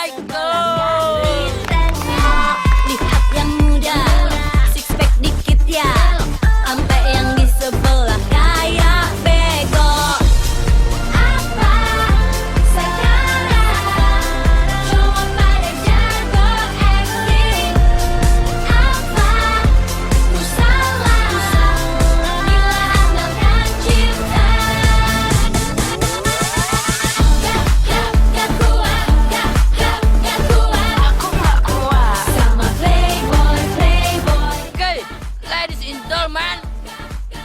psycho. Lihat yang muda, six pack dikit ya, sampai yang di sebelah kayak bego. Apa sekarang cuma pada jago acting? Apa ku salah bila andalkan cinta? Gak kuat, gak kuat. Aku gak kuat. Sama playboy. Oke, ladies and gentlemen,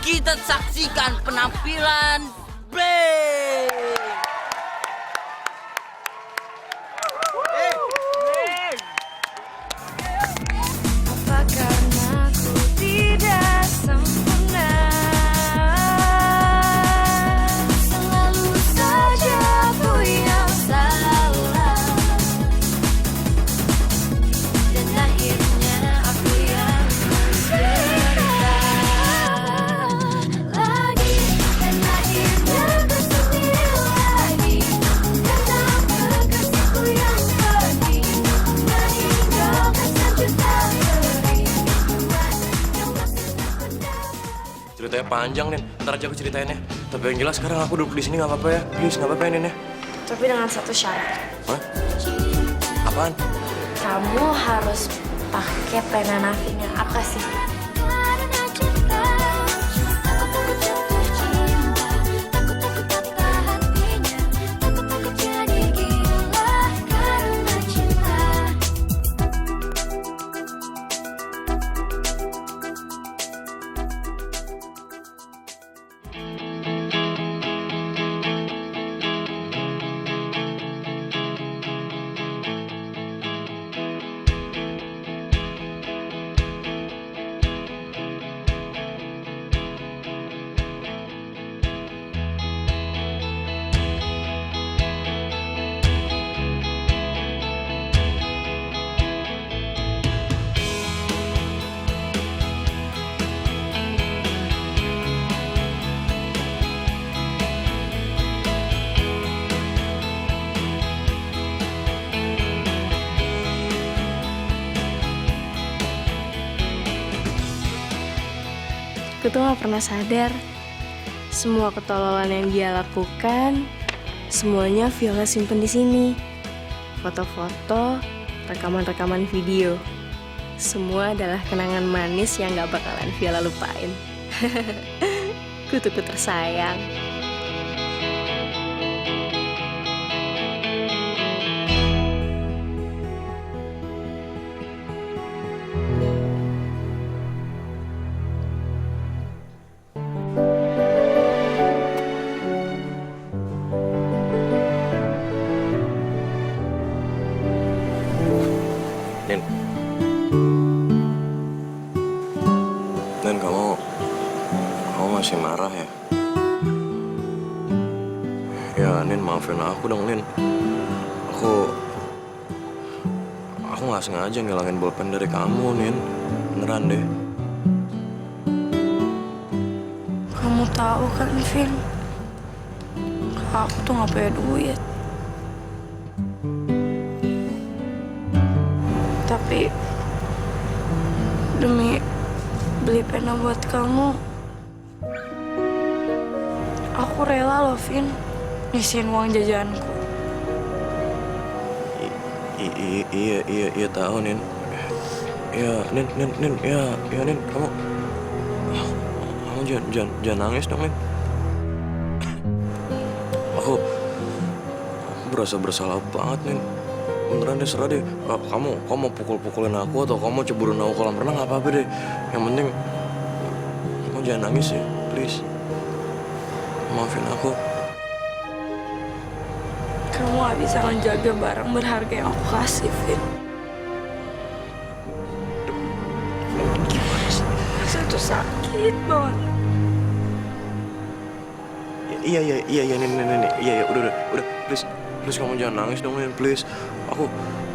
kita saksikan penampilan Blake. Apa karena ku tidak sempurna? Selalu saja aku yang salah, dan akhirnya aku yang menderita. Lagi dan akhirnya ku sendiri lagi, karena kekasihku yang pergi meninggalkan sejuta kerinduan yang masih terpendam. Ceritanya panjang, Nin. Ntar aja aku ceritain ya. Tapi yang jelas sekarang aku duduk di sini nggak apa-apa ya. Please, nggak apa-apa ya, Nin ya. Tapi dengan satu syarat, Hah? Apaan? kamu harus pakai pena Navin yang aku kasih. Karena cinta, takut jatuh cinta, takut patah hatinya, takut jadi gila karena cinta. Aku tuh gak pernah sadar semua ketololan yang dia lakukan, semuanya Viola simpen di sini. Foto-foto, rekaman-rekaman video, semua adalah kenangan manis yang gak bakalan Viola lupain. Kutuku tersayang. Nin. Nin, kamu masih marah ya? Ya, Nin, maafin aku dong, Nin. Aku nggak sengaja ngilangin bolpen dari kamu, Nin. Beneran deh. Kamu tahu kan, Vin? Aku tuh gak punya duit. Tapi demi beli pena buat kamu, aku rela loh, Vin, ngisiin uang jajanku. Iya tahu, Nin. Iya, Nin, Nin, kamu jangan nangis dong, Nin. Aku berasa bersalah banget, Nin. Beneran deh, serah deh. Kamu mau pukul-pukulin aku atau kamu ceburin aku kolam renang, nggak apa-apa deh. Yang penting kamu jangan nangis ya, please. Maafin aku. Kamu gak bisa menjaga barang berharga yang aku kasih, Vin. Gimana sih? Rasanya tuh sakit banget. Iya, Nin. Iya, udah, please kamu jangan nangis dong, Nin, please.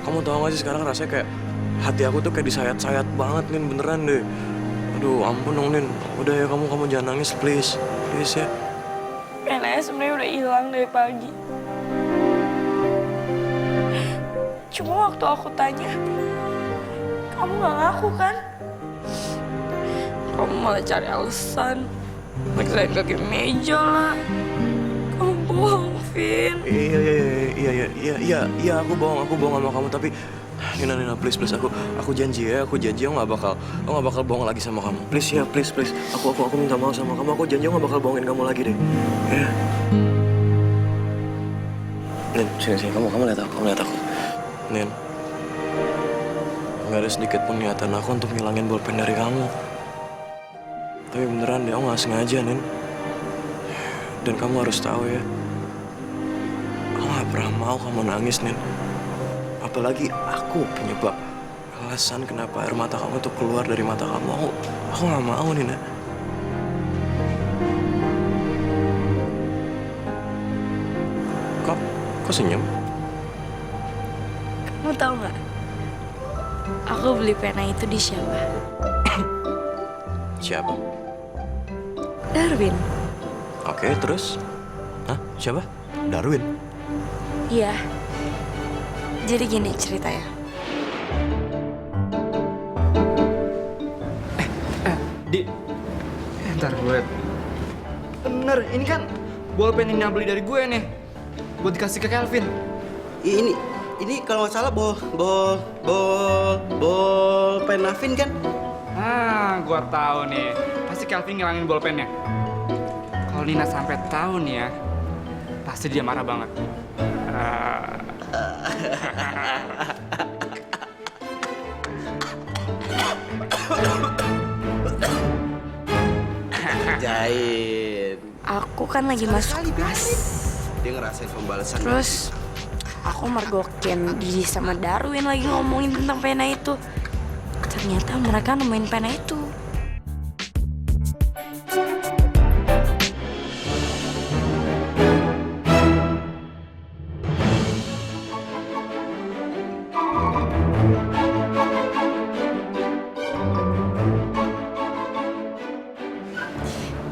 Kamu tahu gak sih sekarang rasanya kayak hati aku tuh kayak disayat-sayat banget, Nin, beneran deh. Aduh, ampun dong, Nin. Udah ya, kamu jangan nangis, please ya. Penanya sebenarnya udah hilang dari pagi. Cuma waktu aku tanya, kamu gak ngaku kan? Kamu malah cari alasan, maksain kaki meja lah. Kamu bohong, Vin. Iya, aku bohong sama kamu, tapi Nina, please, aku janji aku nggak bakal bohong lagi sama kamu. Please ya, please, aku minta maaf sama kamu. Aku janji aku nggak bakal bohongin kamu lagi deh. Ya. Nin, sini, kamu lihat aku. Nin, nggak ada sedikit pun niatan aku untuk ngilangin bolpen dari kamu. Tapi beneran deh, aku nggak sengaja, Nin. Dan kamu harus tahu ya, aku nggak pernah mau kamu nangis, Nin. Apalagi aku penyebab alasan kenapa air mata kamu tuh keluar dari mata kamu. Aku nggak mau, Nina. Kok senyum? Kamu tahu nggak? Aku beli pena itu di siapa? Siapa? Darwin. Oke, terus? Hah? Siapa? Darwin? Iya. Jadi gini ceritanya. Ntar gue. Bener, ini kan bolpen yang beli dari gue nih. Buat dikasih ke Kelvin. Ini kalau nggak salah bolpen Navin kan? Gue tahu nih. Pasti Kelvin ngilangin bolpennya. Kalau Nina sampai tahu nih ya, pasti dia marah banget. Jain. Aku kan lagi masuk kelas. Dia ngerasain pembalasan. Terus aku mergokin Didi sama Darwin lagi ngomongin tentang pena itu. Ternyata mereka nemuin pena itu.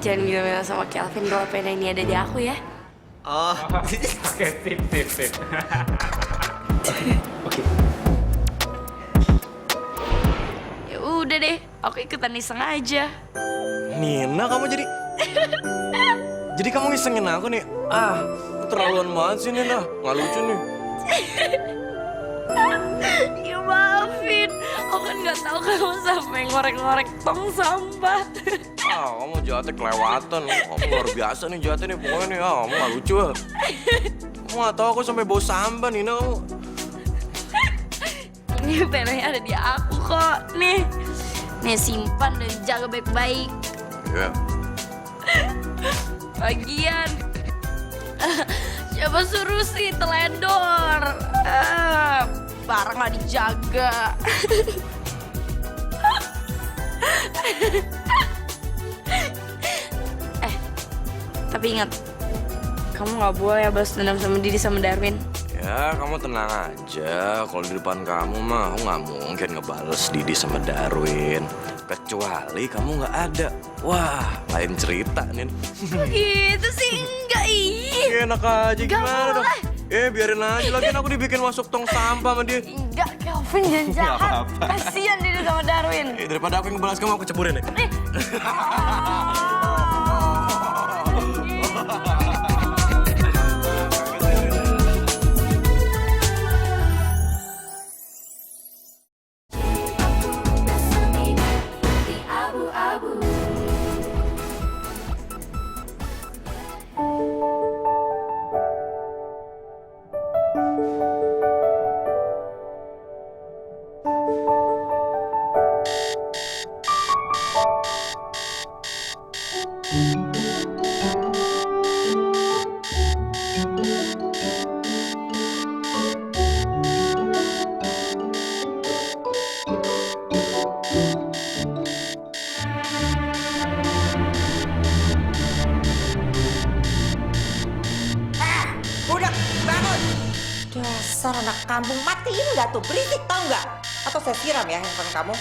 Jangan bilang sama Kelvin bahwa pena ini ada di aku ya. Oh. Oke, sip. Ya udah deh, aku ikutan iseng aja. Nina, kamu jadi... Jadi kamu ngisengin aku nih? Keterlaluan banget sih, Nina. Nggak lucu nih. Ya maafin, aku kan nggak tahu kamu sampai ngorek-ngorek tong sampah. Kamu jahatnya kelewatan. Kamu luar biasa nih jahatnya nih. Pokoknya nih, kamu nggak lucu ya. Kamu nggak tahu aku sampai bau sampah, Nina. Ini penanya ada di aku kok, nih. Nih simpan dan jaga baik-baik. Iya. Lagian, siapa suruh sih teledor? Barang nggak dijaga. Tapi ingat, kamu nggak boleh balas dendam sama Didi sama Darwin. Ya, kamu tenang aja. Kalau di depan kamu mah, aku nggak mungkin ngebales Didi sama Darwin. Kecuali kamu nggak ada. Wah, lain cerita, Nin. Gitu sih, enggak Enak aja, gimana dong? boleh. Biarin aja, lagian aku dibikin masuk tong sampah sama dia. Enggak, Kelvin jangan jahat. Kasian Didi sama Darwin. Daripada aku yang ngebalas kamu, aku ceburin deh. Budak, bangun! Dasar anak kampung, matiin nggak tuh? Berisik tau nggak? Atau saya siram ya handphone kamu?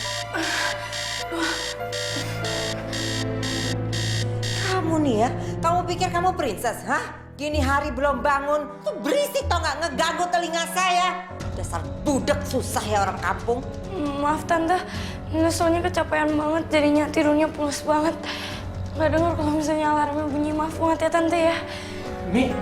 Kamu nih ya, kamu pikir kamu princess, hah? Gini hari belum bangun, tuh berisik tau nggak? Ngeganggu telinga saya. dasar budak susah ya orang kampung. Maaf Tante, Nina soalnya kecapean banget, jadinya tidurnya pulas banget. Nggak denger kalau misalnya alarmnya bunyi, maaf banget ya Tante ya. Mi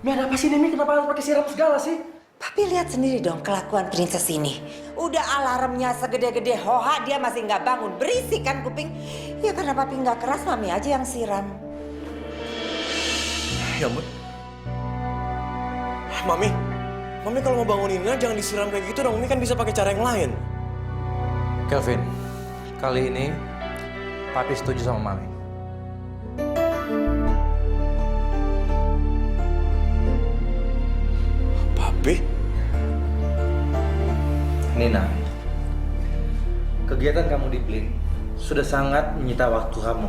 ada apa sih Mi? Kenapa harus pakai siram segala sih? Papi lihat sendiri dong kelakuan princess ini. Udah alarmnya segede-gede hoha dia masih nggak bangun. Berisik kan kuping. Ya karena papi nggak keras, mami aja yang siram. Ya ampun. Mami kalau mau bangunin Nina jangan disiram kayak gitu dong. Mami kan bisa pakai cara yang lain. Kelvin, kali ini Papi setuju sama Mami. Papi? Nina, kegiatan kamu di Blink sudah sangat menyita waktu kamu.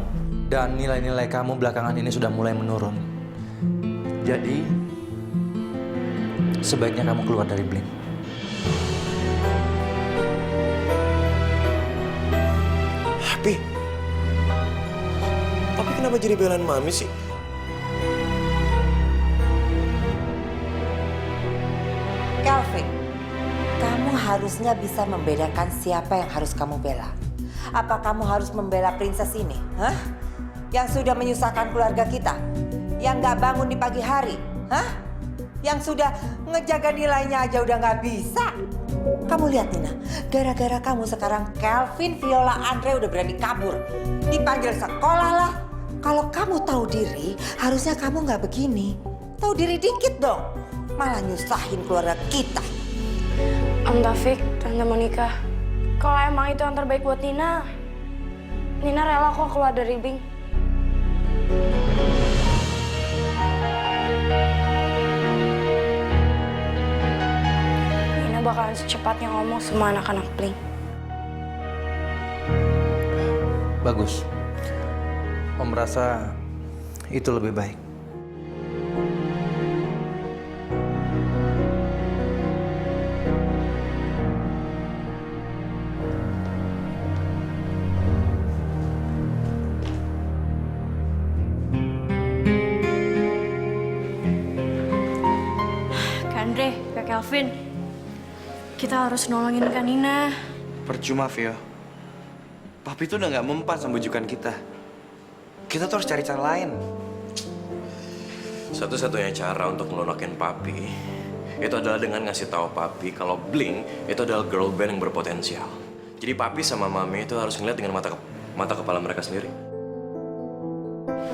Dan nilai-nilai kamu belakangan ini sudah mulai menurun. Jadi, sebaiknya kamu keluar dari Blink. Papi kenapa jadi belain Mami sih? Kelvin, kamu harusnya bisa membedakan siapa yang harus kamu bela. Apa kamu harus membela princess ini? Hah? Yang sudah menyusahkan keluarga kita? Yang nggak bangun di pagi hari? Hah? Yang sudah ngejaga nilainya aja udah nggak bisa? Kamu lihat Nina, gara-gara kamu sekarang Kelvin, Viola, Andre udah berani kabur. Dipanggil sekolah lah. Kalau kamu tahu diri, harusnya kamu nggak begini. Tahu diri dikit dong. Malah nyusahin keluarga kita. Om Taufik, Tante Monica, kalau emang itu yang terbaik buat Nina rela kok keluar dari Blink. Nina bakalan secepatnya ngomong sama anak-anak Blink. Bagus. Om merasa itu lebih baik. Andre, Kak Kelvin, kita harus nolongin Kak Nina. Percuma, Vio. Papi tuh udah nggak mempan sama bujukan kita. Kita tuh harus cari cara lain. Satu-satunya cara untuk ngelunakin Papi itu adalah dengan ngasih tahu Papi kalau Blink itu adalah girl band yang berpotensial. Jadi Papi sama Mami itu harus ngeliat dengan mata kepala mereka sendiri.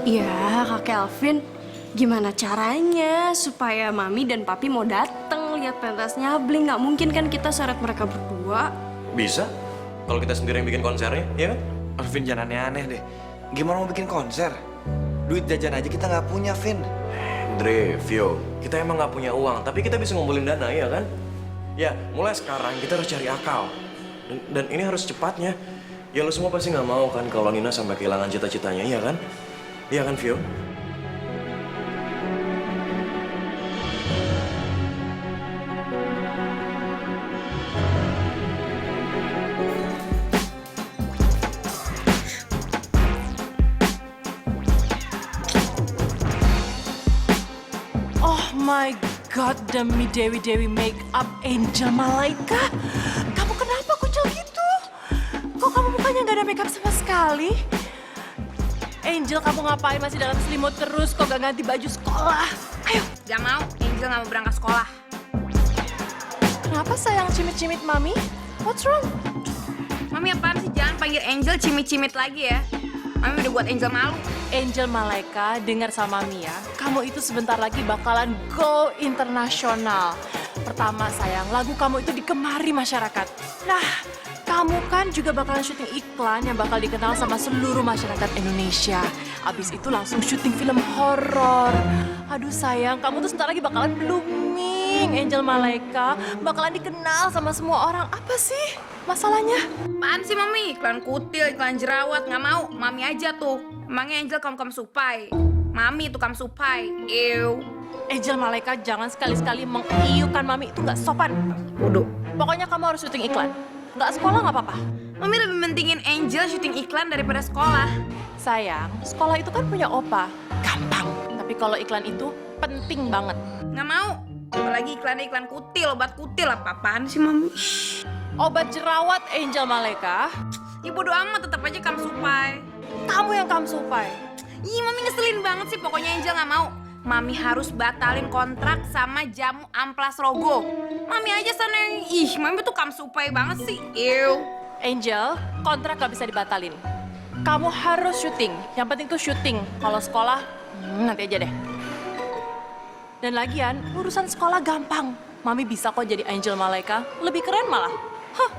Iya, Kak Kelvin. Gimana caranya supaya Mami dan Papi mau dateng lihat pentasnya Blink? Nggak mungkin kan kita seret mereka berdua. Bisa? Kalau kita sendiri yang bikin konsernya, ya kan? Vin, jangan aneh-aneh deh. Gimana mau bikin konser? Duit jajan aja kita nggak punya, Vin. Andre, Vio, kita emang nggak punya uang, tapi kita bisa ngumpulin dana, ya kan? Ya, mulai sekarang kita harus cari akal. Dan ini harus cepatnya. Ya lo semua pasti nggak mau kan kalau Nina sampai kehilangan cita-citanya, iya kan? Iya kan, Vio? My God, demi Dewi make up Angel Malaika. Kamu kenapa kucel gitu? Kok kamu mukanya nggak ada make up sama sekali? Angel, kamu ngapain masih dalam selimut terus? Kok gak ganti baju sekolah? Ayo. Gak mau, Angel gak mau berangkat sekolah. Kenapa sayang cimit-cimit Mami? What's wrong? Mami apaan sih? Jangan panggil Angel cimit-cimit lagi ya. Mami udah buat Angel malu. Angel Malaika, dengar sama Mia, kamu itu sebentar lagi bakalan go internasional. Pertama sayang, lagu kamu itu digemari masyarakat. Nah, kamu kan juga bakalan syuting iklan yang bakal dikenal sama seluruh masyarakat Indonesia. Abis itu langsung syuting film horor. Aduh sayang, kamu tuh sebentar lagi bakalan blooming. Angel Malaika bakalan dikenal sama semua orang. Apa sih masalahnya? Apaan sih Mami? Iklan kutil, iklan jerawat, gak mau. Mami aja tuh. Emangnya Angel kamu supai? Mami tukang supai. Ew. Angel Malaika jangan sekali-sekali mengiukan Mami, itu gak sopan. Udah. Pokoknya kamu harus syuting iklan. Gak sekolah gak apa-apa. Mami lebih mentingin Angel syuting iklan daripada sekolah. Sayang, sekolah itu kan punya opa. Gampang. Tapi kalau iklan itu penting banget. Gak mau. Apalagi iklan kutil, obat kutil apa-apaan sih Mami? Obat jerawat Angel Maleka. Ya bodo amat, tetap aja kamsupai. Kamu yang kamsupai. Ih, Mami ngeselin banget sih. Pokoknya Angel nggak mau. Mami harus batalin kontrak sama jamu amplas rogo. Mami aja sana yang, Mami tuh kamsupai banget sih. Ew. Angel, kontrak gak bisa dibatalin. Kamu harus syuting. Yang penting tuh syuting. Kalau sekolah, nanti aja deh. Dan lagian, urusan sekolah gampang. Mami bisa kok jadi Angel Maleka. Lebih keren malah. Hah.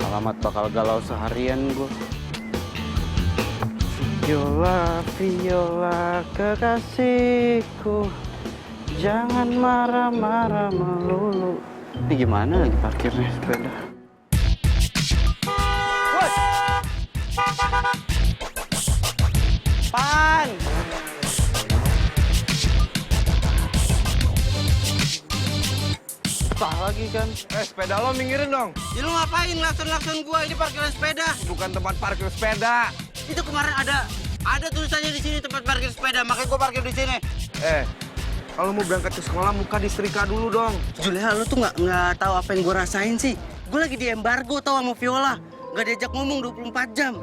Alamat bakal galau seharian gue. Viola, Viola kekasihku, jangan marah-marah melulu. Ini gimana lagi parkirnya sepeda? Woi! Pan! Tah lagi kan? Sepeda lo minggirin dong. Ya lu ngapain lakson-lakson gua? Ini parkiran sepeda. Bukan tempat parkir sepeda. Itu kemarin ada tulisannya di sini tempat parkir sepeda, makanya gua parkir di sini. Kalau mau berangkat ke sekolah muka disetrika dulu dong. Juleha, lu tuh nggak tahu apa yang gua rasain sih. Gua lagi di embargo tau sama Viola, nggak diajak ngomong 24 jam.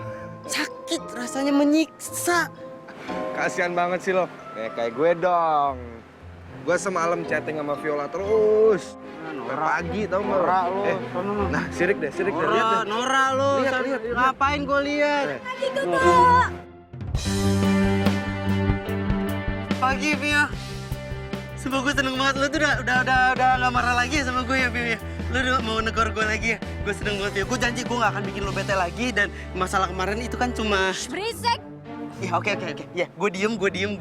Sakit, rasanya menyiksa. Kasihan banget sih lo. Kayak gue dong. Gue semalam chatting sama Viola terus. Sampai pagi tau nggak? Nora lu. Nah, sirik deh, lihat deh. Nora lu. Lihat. Ngapain gua lihat? Pagi, Vio. Sumpah gue seneng banget. Lu tuh udah gak marah lagi ya sama gue ya, Vio ya? Lu udah mau negor gue lagi ya? Gue seneng banget, Vio. Gue janji gue gak akan bikin lu bete lagi. Dan masalah kemarin itu kan cuma... Berisik. Ya oke. Ya, gue diem. Yang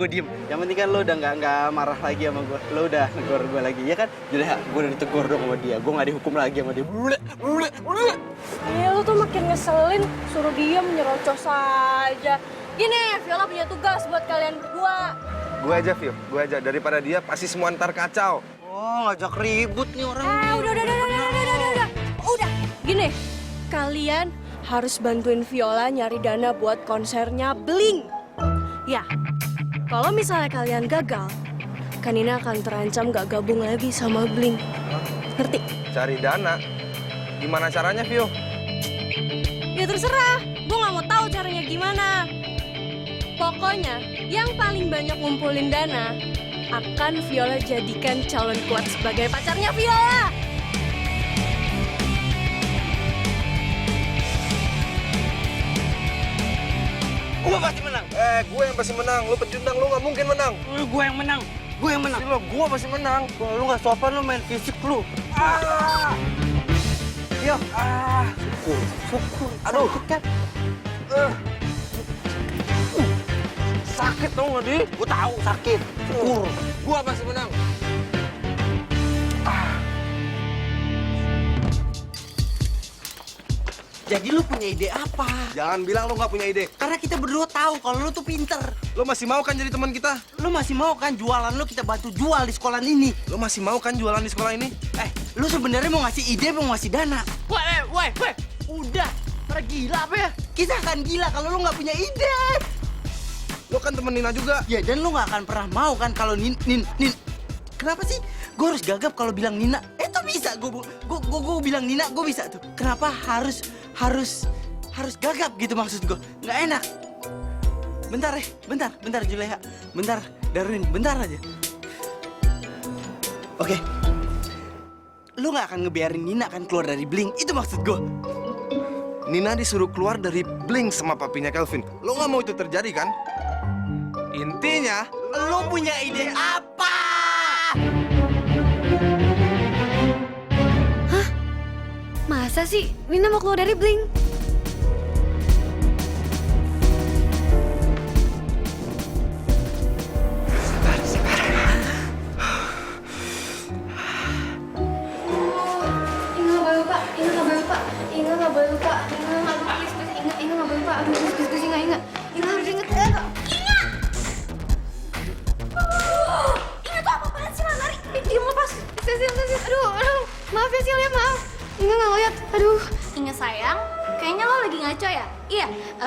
penting kan lo udah nggak marah lagi sama gue. Lo udah negor gue lagi, ya kan? Jadi gue udah ditegur dong sama dia. Gue nggak dihukum lagi sama dia. Lu tuh makin ngeselin, suruh diem, nyerocos aja. Gini, Viola punya tugas buat kalian berdua. Gue aja, Vio. Gue aja. Daripada dia pasti semua ntar kacau. Oh, ngajak ribut nih orang. Udah. Gini, kalian harus bantuin Viola nyari dana buat konsernya Blink. Ya, kalau misalnya kalian gagal, Kanina akan terancam gak gabung lagi sama Blink. Ngerti? Cari dana. Gimana caranya, Vio? Ya terserah, gue gak mau tahu caranya gimana. Pokoknya, yang paling banyak ngumpulin dana akan Viola jadikan calon kuat sebagai pacarnya Viola. Gue pasti menang. Gue yang pasti menang. Lu pecundang, lu nggak mungkin menang. Gue yang menang. Gue pasti menang. Wah, lu nggak sopan, lu main fisik lu. Yo. Syukur. Aduh. Sakit kan? Sakit tau nggak, Di? Gue tahu sakit. Syukur. Gue pasti menang. Jadi lu punya ide apa? Jangan bilang lu nggak punya ide. Karena kita berdua tahu kalau lu tuh pinter. Lu masih mau kan jadi teman kita? Lu masih mau kan jualan lu kita bantu jual di sekolah ini? Lu masih mau kan jualan di sekolah ini? Lu sebenarnya mau ngasih ide apa mau ngasih dana? Woi. Udah, pada gila apa ya? Kita akan gila kalau lu nggak punya ide. Lu kan temen Nina juga. Ya, dan lu nggak akan pernah mau kan kalau Nin. Kenapa sih? Gue harus gagap kalau bilang Nina. Tuh bisa. Gue bilang Nina, gue bisa tuh. Kenapa harus gagap gitu maksud gue? Nggak enak. Bentar Juleha. Bentar, Darwin, bentar aja. Oke. Lu nggak akan ngebiarin Nina kan keluar dari Blink. Itu maksud gue. Nina disuruh keluar dari Blink sama papinya Kelvin. Lu nggak mau itu terjadi kan? Intinya, lu punya ide apa? Masa sih Nina mau keluar dari Blink? Inga nggak boleh lupa. Please, Inga nggak boleh lupa. Aduh, please, Inga harus inget. Sil ya, maaf. Inga nggak ngeliat. Aduh. Inga sayang, kayaknya lo lagi ngaco ya? Iya,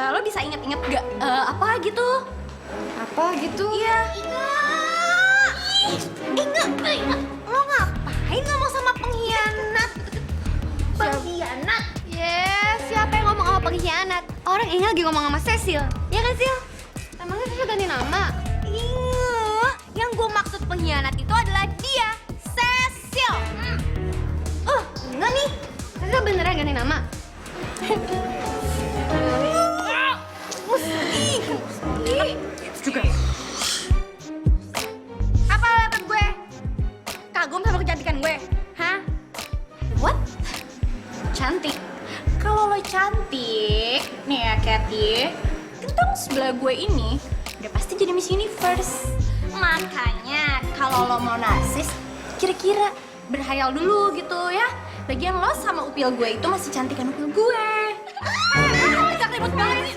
lo bisa inget-inget gak apa gitu? Apa gitu? Iya. Inga. Lo ngapain ngomong sama pengkhianat? Pengkhianat? Yes, siapa yang ngomong sama pengkhianat? Orang Inga lagi ngomong sama Cecil. Ya kan, Sil? Emangnya Cecil ganti nama? Iya, yang gue maksud pengkhianat itu adalah dia, Cecil. Enggak nih, Cecil beneran ganti nama. Juga. Apa lo liat gue? Kagum sama kecantikan gue? Hah? What? Cantik. Kalau lo cantik, nih ya Cathy, kentang sebelah gue ini udah pasti jadi Miss Universe. Makanya kalau lo mau narsis, kira-kira berhayal dulu gitu ya. Lagian lo sama upil gue itu masih cantikan upil gue. Bisa ribut banget.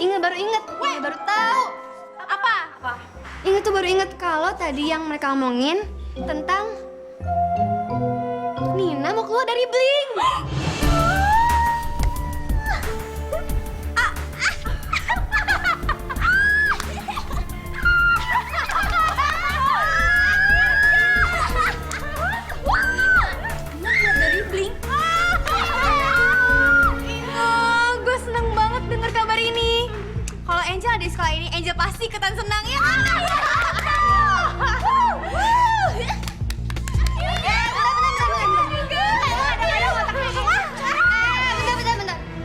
Ingat baru inget, baru tahu. Apa? Ingat tuh baru inget kalau tadi yang mereka omongin tentang Nina mau keluar dari Bling. Dari Bling. Gue seneng banget denger kabar ini. Kalau Angel ada di sekolah ini, Angel pasti ikutan senang ya. Bentar.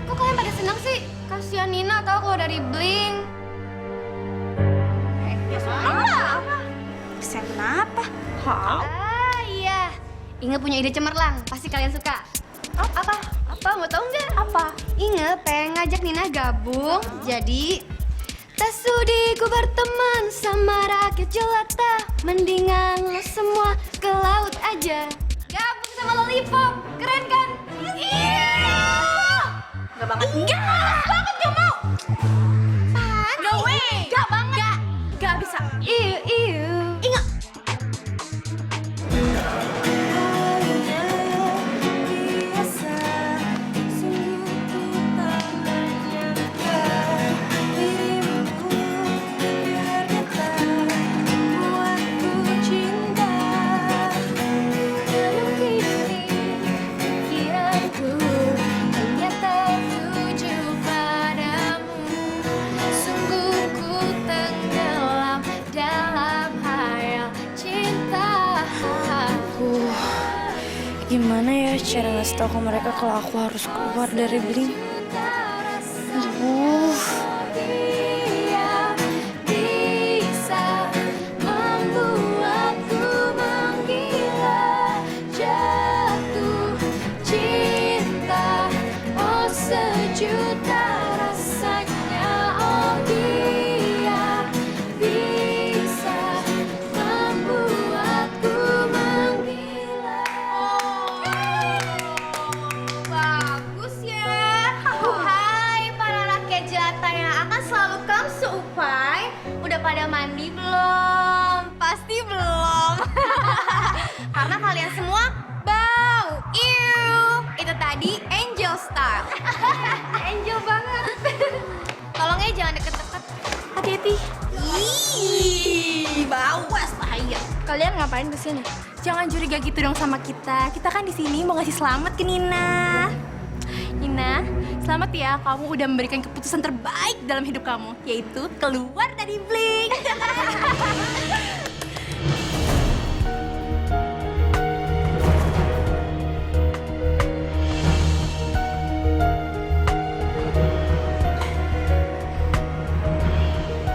Kok kalian pada senang sih? Kasihan Nina tau keluar dari Bling. Ya soalnya apa? Kenapa? Iya. Inge punya ide cemerlang, pasti kalian suka. Oh, apa? Mau tau nggak? Apa? Inge pengen ngajak Nina gabung, jadi tak sudi ku berteman sama rakyat jelata. Mendingan lo semua ke laut aja. Gabung sama Lollipop, keren kan? Iya. Gak banget. Gak mau. No way. Gak banget. Gak bisa. Iu. Ingat. Gimana ya cara ngasih tau ke mereka kalau aku harus keluar dari Bling? Dia bisa membuatku menggila, jatuh cinta, oh sejuta rasanya. Oh dia bisa membuatku menggila. Bagus ya. Hai para rakyat jelata yang akan selalu kamu seupai. Udah pada mandi belum? Pasti belum. Karena kalian semua bau. Ew. Itu tadi Angel style. Angel banget. Tolongnya jangan deket-deket. Hati-hati. Ih, bawas bahaya. Kalian ngapain kesini? Jangan curiga gitu dong sama kita. Kita kan di sini mau ngasih selamat ke Nina. Nina, selamat ya. Kamu udah memberikan keputusan terbaik dalam hidup kamu, yaitu keluar dari Bling.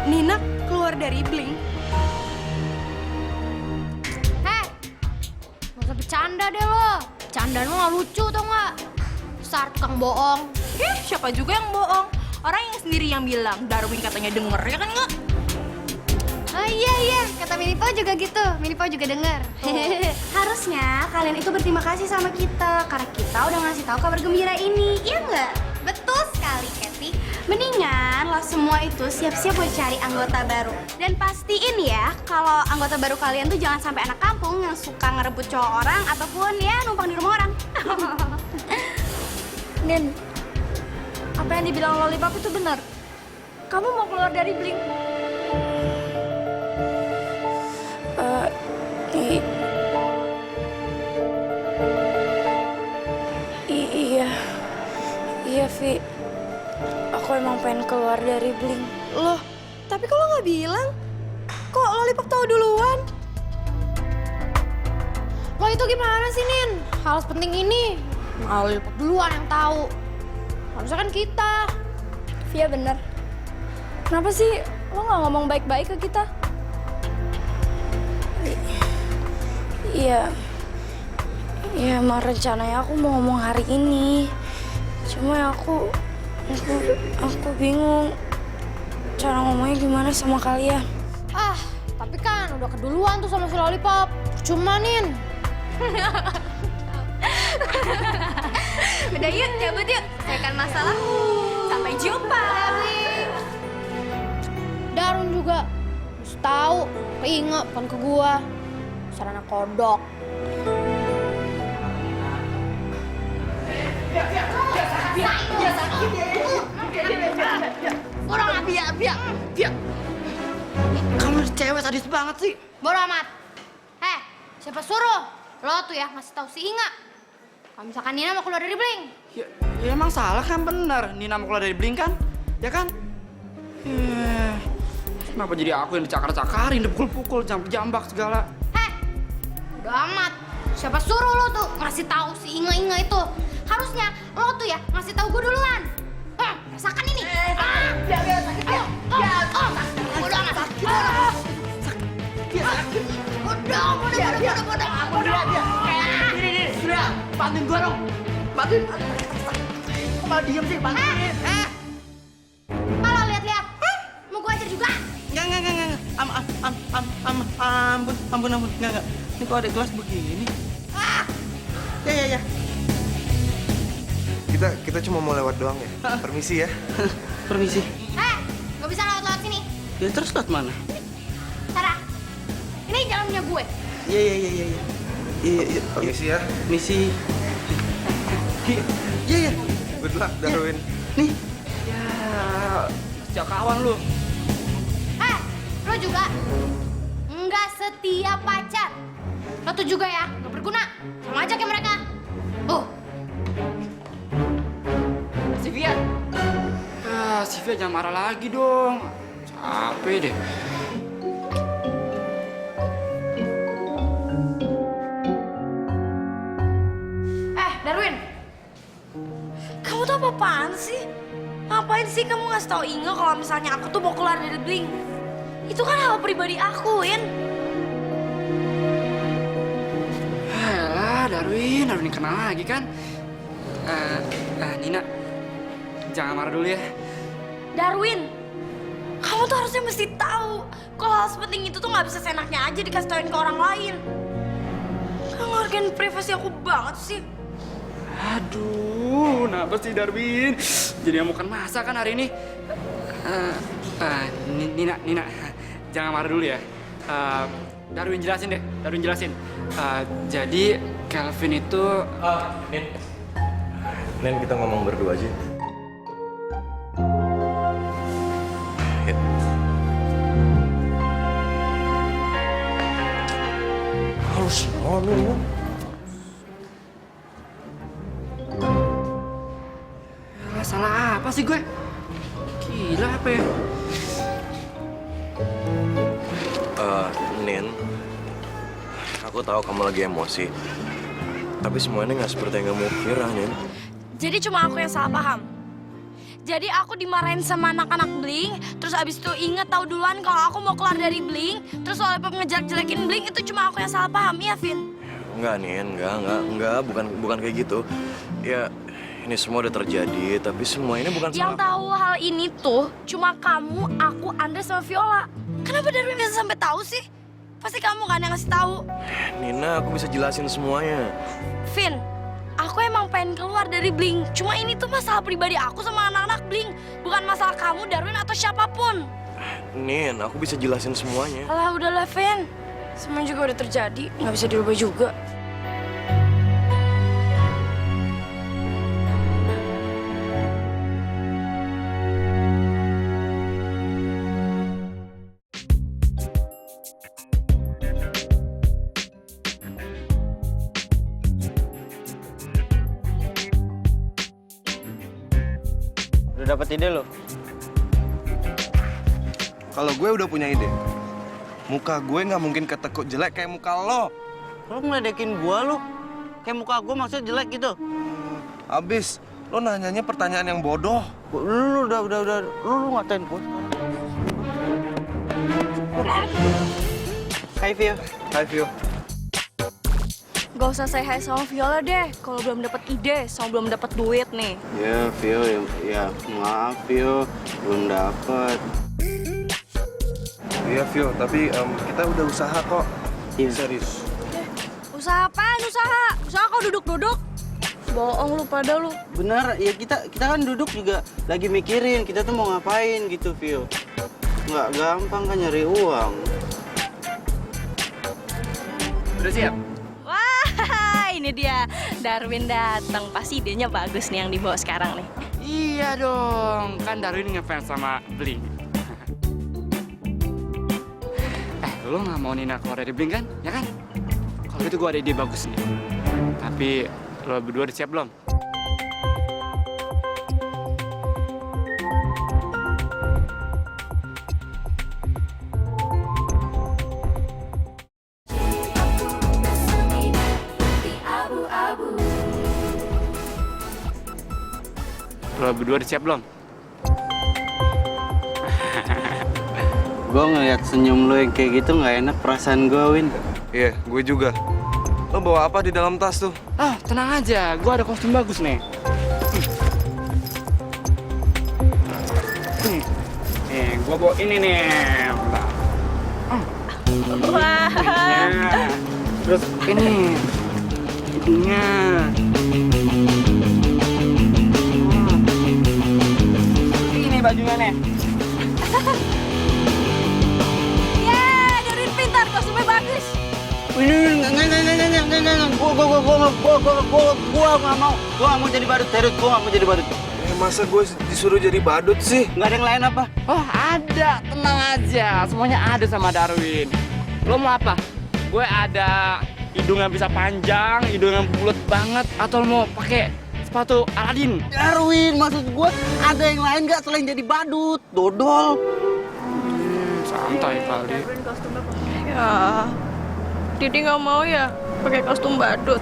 Nina keluar dari Bling. Hei, gak usah bercanda deh lo. Bercandaan lo gak lucu tau gak? Dasar tukang bohong. Siapa juga yang bohong? Orang yang sendiri yang bilang. Darwin katanya denger, ya kan nggak? Oh iya, kata Minipo juga gitu. Minipo juga denger. Harusnya kalian itu berterima kasih sama kita karena kita udah ngasih tahu kabar gembira ini, iya nggak? Betul sekali, Kathy. Mendingan lo semua itu siap-siap buat cari anggota baru. Dan pastiin ya, kalau anggota baru kalian tuh jangan sampai anak kampung yang suka ngerebut cowok orang ataupun ya numpang di rumah orang. Nin, apa yang dibilang Lollipop itu benar. Kamu mau keluar dari Blink? Iya, Vi. Aku emang pengen keluar dari Blink. Loh, tapi kok lo nggak bilang? Kok Lollipop tahu duluan? Lo itu gimana sih, Nin? Hal sepenting ini, Lollipop duluan yang tahu. Harusnya kan kita. Via bener. Kenapa sih lo nggak ngomong baik-baik ke kita? Iya, emang rencananya aku mau ngomong hari ini. Cuma aku bingung cara ngomongnya gimana sama kalian. Ah, tapi kan udah keduluan tuh sama si Lollipop. Cuma, Nin. Udah yuk, cabut yuk. Selesaikan masalahmu. Sampai jumpa. Darun juga. Harus tahu, keinget bukan ke gua. Sarana kodok. Orang biar. Kamu cewek sadis banget sih. Bodo amat. Siapa suruh? Lo tuh ya ngasih tahu si Inga. Kalau misalkan Nina mau keluar dari Blink. Ya emang salah kan bener. Nina mau keluar dari Blink kan? Ya kan? Kenapa jadi aku yang dicakar-cakarin, dipukul-pukul, jambak segala? Bodo amat. Siapa suruh lo tuh ngasih tahu si Inga itu? Harusnya lo tuh ya ngasih tahu gue duluan. Rasakan ini. Bodo amat. Bodo. Sudah, bantuin gua dong. Bantuin. Kok malah diem sih, bantuin. Malah lihat-lihat. Mau gue ajar juga? Enggak. Ampun. Enggak. Ini kok ada gelas begini? Ya. Kita cuma mau lewat doang ya. Permisi ya. Permisi. Gak bisa lewat sini. Ya terus lewat mana? Sarah, ini jalannya gue. Iya. Permisi ya. Misi. Iya. Good luck, Darwin. Nih. Ya, sejak kawan lu. Lo juga nggak setia pacar. Lo tuh juga ya, nggak berguna. Sama aja kayak mereka. Sylvia jangan marah lagi dong. Capek deh. Darwin. Kamu tuh apa-apaan sih? Ngapain sih kamu ngasih tau Inga kalau misalnya aku tuh mau keluar dari Blink? Itu kan hal pribadi aku, Win. Alah, Darwin kenal lagi kan? Nina, jangan marah dulu ya. Darwin, kamu tuh harusnya mesti tahu kalau hal sepenting itu tuh nggak bisa seenaknya aja dikasih tauin ke orang lain. Kamu ngehargain privasi aku banget sih. Aduh, kenapa sih Darwin? Jadi yang makan masak kan hari ini? Nina, jangan marah dulu ya. Darwin jelasin deh, jadi Calvin itu... Nen, kita ngomong berdua aja. Ya. Harus ngomong. Salah apa sih gue? Gila apa ya? Nen, aku tahu kamu lagi emosi. Tapi semuanya nggak seperti yang kamu kira, Nen. Jadi cuma aku yang salah paham. Jadi aku dimarahin sama anak-anak Blink, terus abis itu inget tahu duluan kalau aku mau keluar dari Blink, terus Lollipop ngejelek-jelekin Blink, itu cuma aku yang salah paham, iya, Vin? Enggak, Nen, enggak, bukan kayak gitu. Ya, ini semua udah terjadi, tapi semua ini bukan Yang tahu hal ini tuh cuma kamu, aku, Andre, sama Viola. Kenapa Darwin bisa sampai tahu sih? Pasti kamu kan yang ngasih tahu. Nina, aku bisa jelasin semuanya. Vin, aku aku emang pengen keluar dari Blink. Cuma ini tuh masalah pribadi aku sama anak-anak Blink. Bukan masalah kamu, Darwin, atau siapapun. Nin, aku bisa jelasin semuanya. Alah, udahlah, Ven. Semuanya juga udah terjadi. Nggak bisa dirubah juga. Udah dapat ide lo? Kalau gue udah punya ide. Muka gue nggak mungkin ketekuk jelek kayak muka lo. Lo ngeledekin gua lo? Kayak muka gua maksudnya jelek gitu? Abis, lo nanyanya pertanyaan yang bodoh. Lu udah. Lu ngatain gua. Hai, Vio. Hai, Vio. Gak usah say hi sama Viola deh, kalau belum dapat ide, sama belum dapat duit nih. Ya, Vio, ya maaf, Vio. Belum dapat. Iya, Vio, tapi kita udah usaha kok. Iya. Serius. Usaha apaan usaha? Usaha kok duduk-duduk? Bohong lu pada lu. Bener, ya kita kan duduk juga lagi mikirin kita tuh mau ngapain gitu, Vio. Nggak gampang kan nyari uang. Udah siap? Wah, ini dia Darwin datang. Pasti idenya bagus nih yang dibawa sekarang nih. Iya dong, kan Darwin ngefans sama Blink. Lo nggak mau Nina keluar dari Blink kan? Ya kan? Kalau gitu gue ada ide bagus nih. Tapi lo berdua udah siap belum? Lo berdua udah siap belum? Gue ngeliat senyum lo yang kayak gitu nggak enak perasaan gue, Win. Iya, gue juga. Lo bawa apa di dalam tas tuh? Ah, tenang aja, gue ada kostum bagus nih. Nih, gue bawa ini nih. Bentar. Wah. Ininya. Terus ini. Ininya. Ini bajunya nih. Darwin pintar, kostumnya bagus. Win, enggak. Gua nggak mau jadi badut, serius. Gua nggak mau jadi badut. Masa gue disuruh jadi badut sih? Nggak ada yang lain apa? Oh, ada. Tenang aja. Semuanya ada sama Darwin. Lo mau apa? Gue ada hidung yang bisa panjang, hidung yang bulat banget. Atau lo mau pakai sepatu Aladin? Darwin, maksud gua ada yang lain nggak selain jadi badut, dodol? Santai kali. Ya, Didi nggak mau ya pakai kostum badut.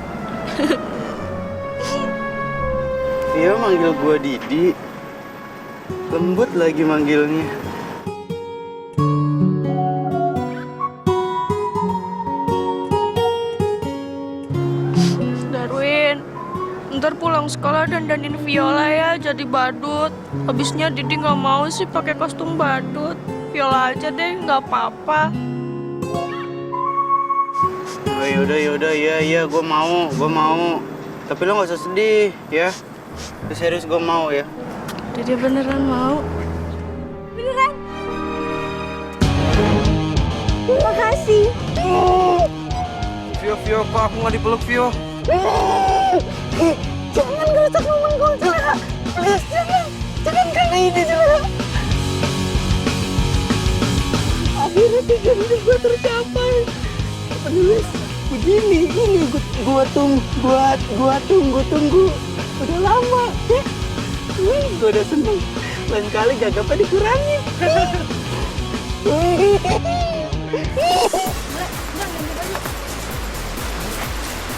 Dia manggil gua Didi. Lembut lagi manggilnya. Darwin, ntar pulang sekolah dandanin Viola ya jadi badut. Habisnya Didi nggak mau sih pakai kostum badut. Viola aja deh, nggak apa-apa. Oh, yaudah, iya, gua mau. Tapi lo nggak usah sedih, ya. Serius gua mau ya. Didi beneran mau. Beneran? Terima kasih. Vio, kok aku nggak dipeluk, Vio? Jangan gerak momen gue, Clara. Please, jangan kali ini, Clara. Akhirnya tujuan hidup gue tercapai. Penulis, begini, ini gue tunggu. Udah lama, ya. Gue udah seneng. Lain kali gagapnya dikurangin.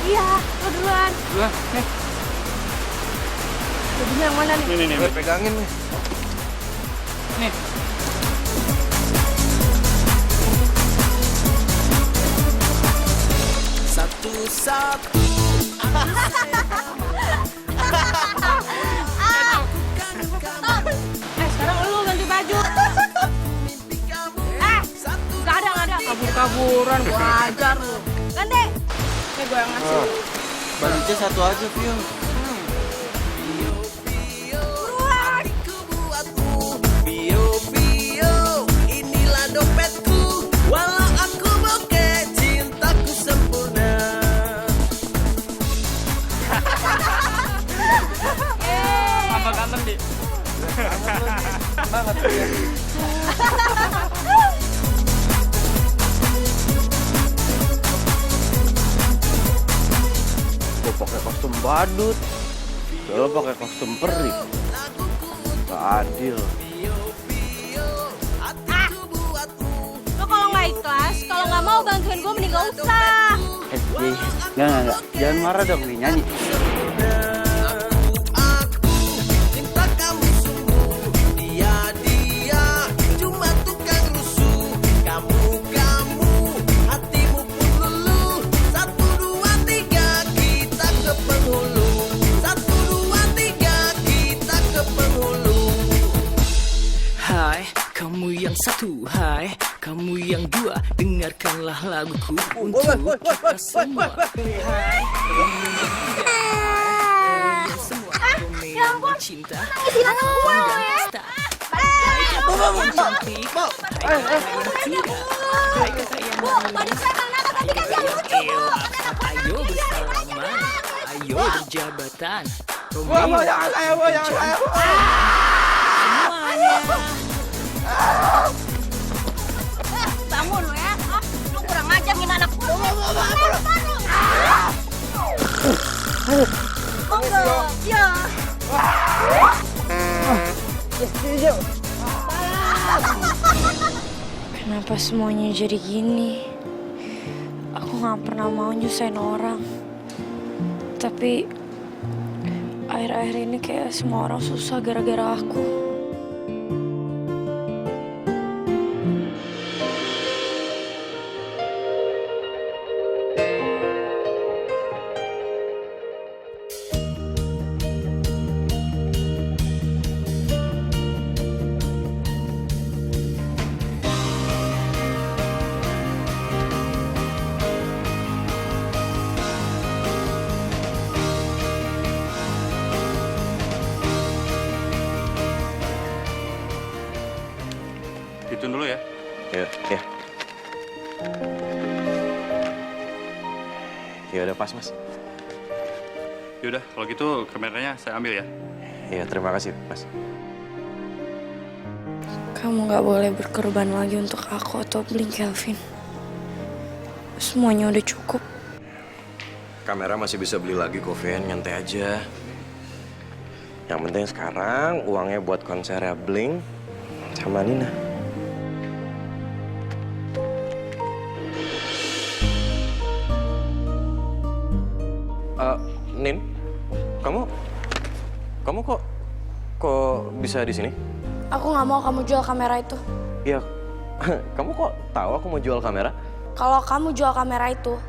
Iya, lo duluan. Duluan, nih. Bajunya yang mana nih? Nih. Gue pegangin nih. Nih. Satu-satu. Sekarang lu ganti baju. Gak ada. Kabur-kaburan, gua ajar lu. Ganti. Ini gue yang ngasih. Bajunya satu aja, Vio. Banget ya. Gue pakai kostum badut, lo pakai kostum peri. Gak adil. Lo kalau nggak ikhlas, kalau nggak mau bantuin gue mending gak usah. Enggak. Jangan marah dong, nih nyanyi. Cinta kamu sungguh, dia cuma tukang rusuh. Kamu, hatimu pun luluh. 1, 2, 3 kita ke penghulu. 1, 2, 3 kita ke penghulu. Hai, kamu yang satu, hai, kamu yang dua, dengarkanlah laguku untuk kita semua. Hai, semua Ya ampun, cinta. nangisin anak gue lo ya. Bu, badan saya kan anak tapi kan dia lucu, Bu. Ayo bersalaman, ayo berjabatan. Jangan saya, Bu. Semuanya. Bangun lo ya. Lu kurang ajar ngina anak gue. Monggo. Ya. Kenapa semuanya jadi gini? Aku gak pernah mau nyusahin orang. Tapi akhir-akhir ini kayak semua orang susah gara-gara aku. Hitun dulu ya. Ya. Ya udah pas, Mas. Yaudah, kalau gitu kameranya saya ambil ya. Iya, terima kasih, Mas. Kamu gak boleh berkorban lagi untuk aku atau Blink, Kelvin. Semuanya udah cukup. Kamera masih bisa beli lagi kok, Vin. Nyantai aja. Yang penting sekarang uangnya buat konsernya Blink sama Nina. Nin, kamu kok bisa di sini? Aku gak mau kamu jual kamera itu. Iya, kamu kok tahu aku mau jual kamera? Kalau kamu jual kamera itu,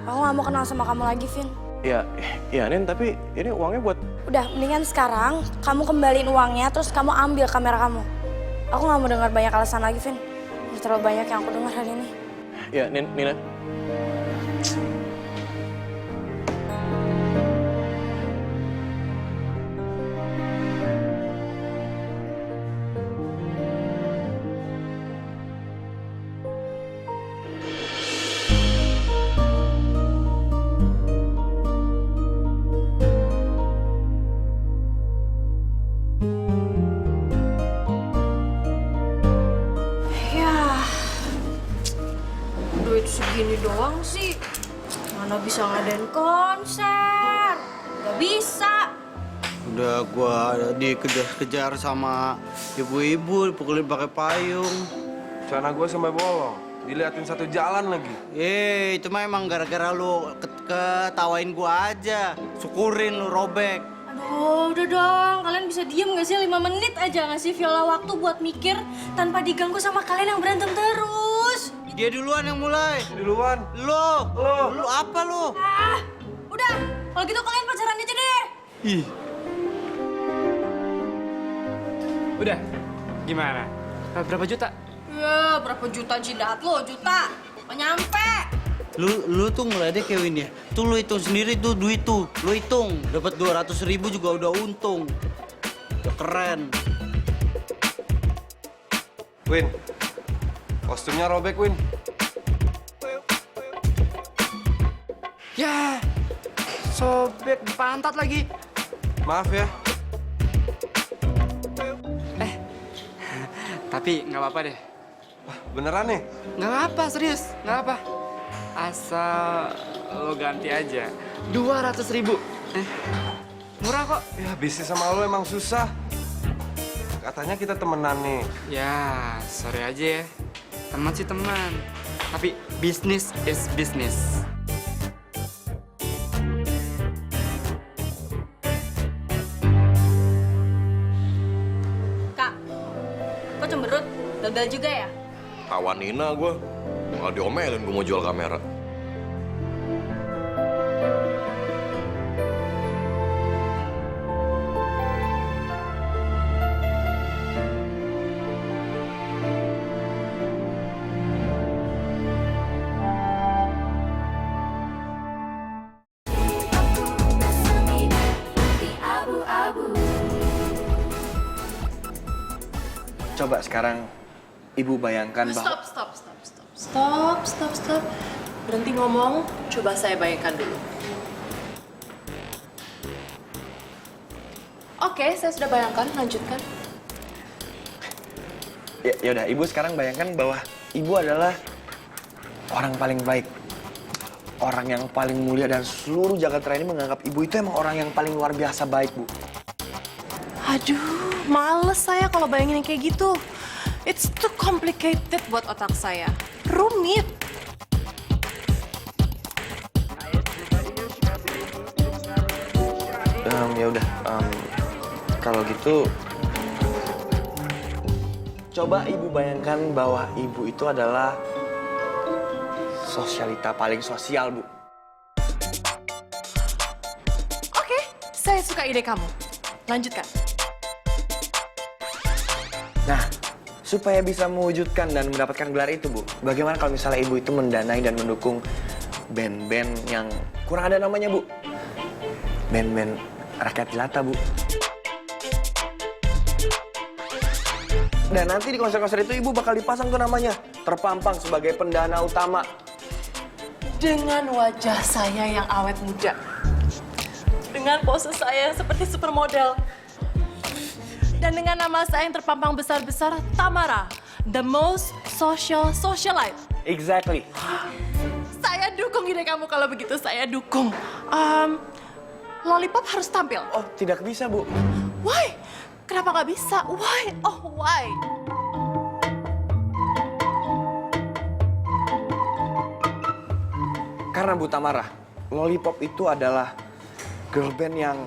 aku gak mau kenal sama kamu lagi, Vin. Iya, Nin, tapi ini uangnya buat... Udah, mendingan sekarang kamu kembaliin uangnya, terus kamu ambil kamera kamu. Aku gak mau dengar banyak alasan lagi, Vin. Udah terlalu banyak yang aku dengar hari ini. Iya, Nina. Duit segini doang sih, mana bisa ngadain konser? Gak bisa. Udah gua dikejar-kejar sama ibu-ibu, dipukulin pakai payung. Celana gue sampai bolong. Diliatin satu jalan lagi. Itu mah emang gara-gara lu ketawain gua aja. Syukurin lu robek. Aduh, udah dong. Kalian bisa diem gak sih 5 menit aja ngasih Viola waktu buat mikir tanpa diganggu sama kalian yang berantem terus. Dia duluan yang mulai. Duluan. Lu apa lu? Udah, kalau gitu kalian pacaran aja deh. Ih. Udah, gimana? Berapa juta? Ya, berapa juta jidat lo? Juta. Gak nyampe. Lu tuh ngeledek Kevin ya? Tuh lu hitung sendiri tuh duit tuh. Lu hitung, dapat 200.000 juga udah untung. Udah keren. Win, kostumnya robek, Win. Ya, sobek di pantat lagi. Maaf ya. Tapi nggak apa-apa deh. Wah, beneran nih? Nggak apa, serius. Nggak apa. Asal lo ganti aja 200.000. Murah kok. Ya, bisnis sama lo emang susah. Katanya kita temenan nih. Ya, sorry aja ya. Teman sih teman. Tapi business is business. Kak, kok cemberut? Gagal juga ya? Kawan Nina gue. Nggak diomelin gue mau jual kamera. Coba sekarang ibu bayangkan bahwa... Stop. Berhenti ngomong, coba saya bayangkan dulu. Oke, saya sudah bayangkan, lanjutkan. Ya udah, ibu sekarang bayangkan bahwa ibu adalah orang paling baik. Orang yang paling mulia dan seluruh jagat raya ini menganggap ibu itu emang orang yang paling luar biasa baik, Bu. Aduh, males saya kalau bayangin yang kayak gitu. It's too complicated buat otak saya. Rumit. Ya udah, kalau gitu coba ibu bayangkan bahwa ibu itu adalah sosialita paling sosial, Bu. Oke, saya suka ide kamu. Lanjutkan. Nah, supaya bisa mewujudkan dan mendapatkan gelar itu, Bu, bagaimana kalau misalnya ibu itu mendanai dan mendukung band-band yang kurang ada namanya, Bu? Band-band rakyat jelata, Bu. Dan nanti di konser-konser itu ibu bakal dipasang tuh namanya, terpampang sebagai pendana utama. Dengan wajah saya yang awet muda. Dengan pose saya yang seperti supermodel. Dan dengan nama saya yang terpampang besar-besar, Tamara, the most socialite. Exactly. Saya dukung ide kamu kalau begitu, saya dukung. Lollipop harus tampil. Oh, tidak bisa, Bu. Why? Kenapa nggak bisa? Why? Oh, why? Karena Bu Tamara, Lollipop itu adalah girl band yang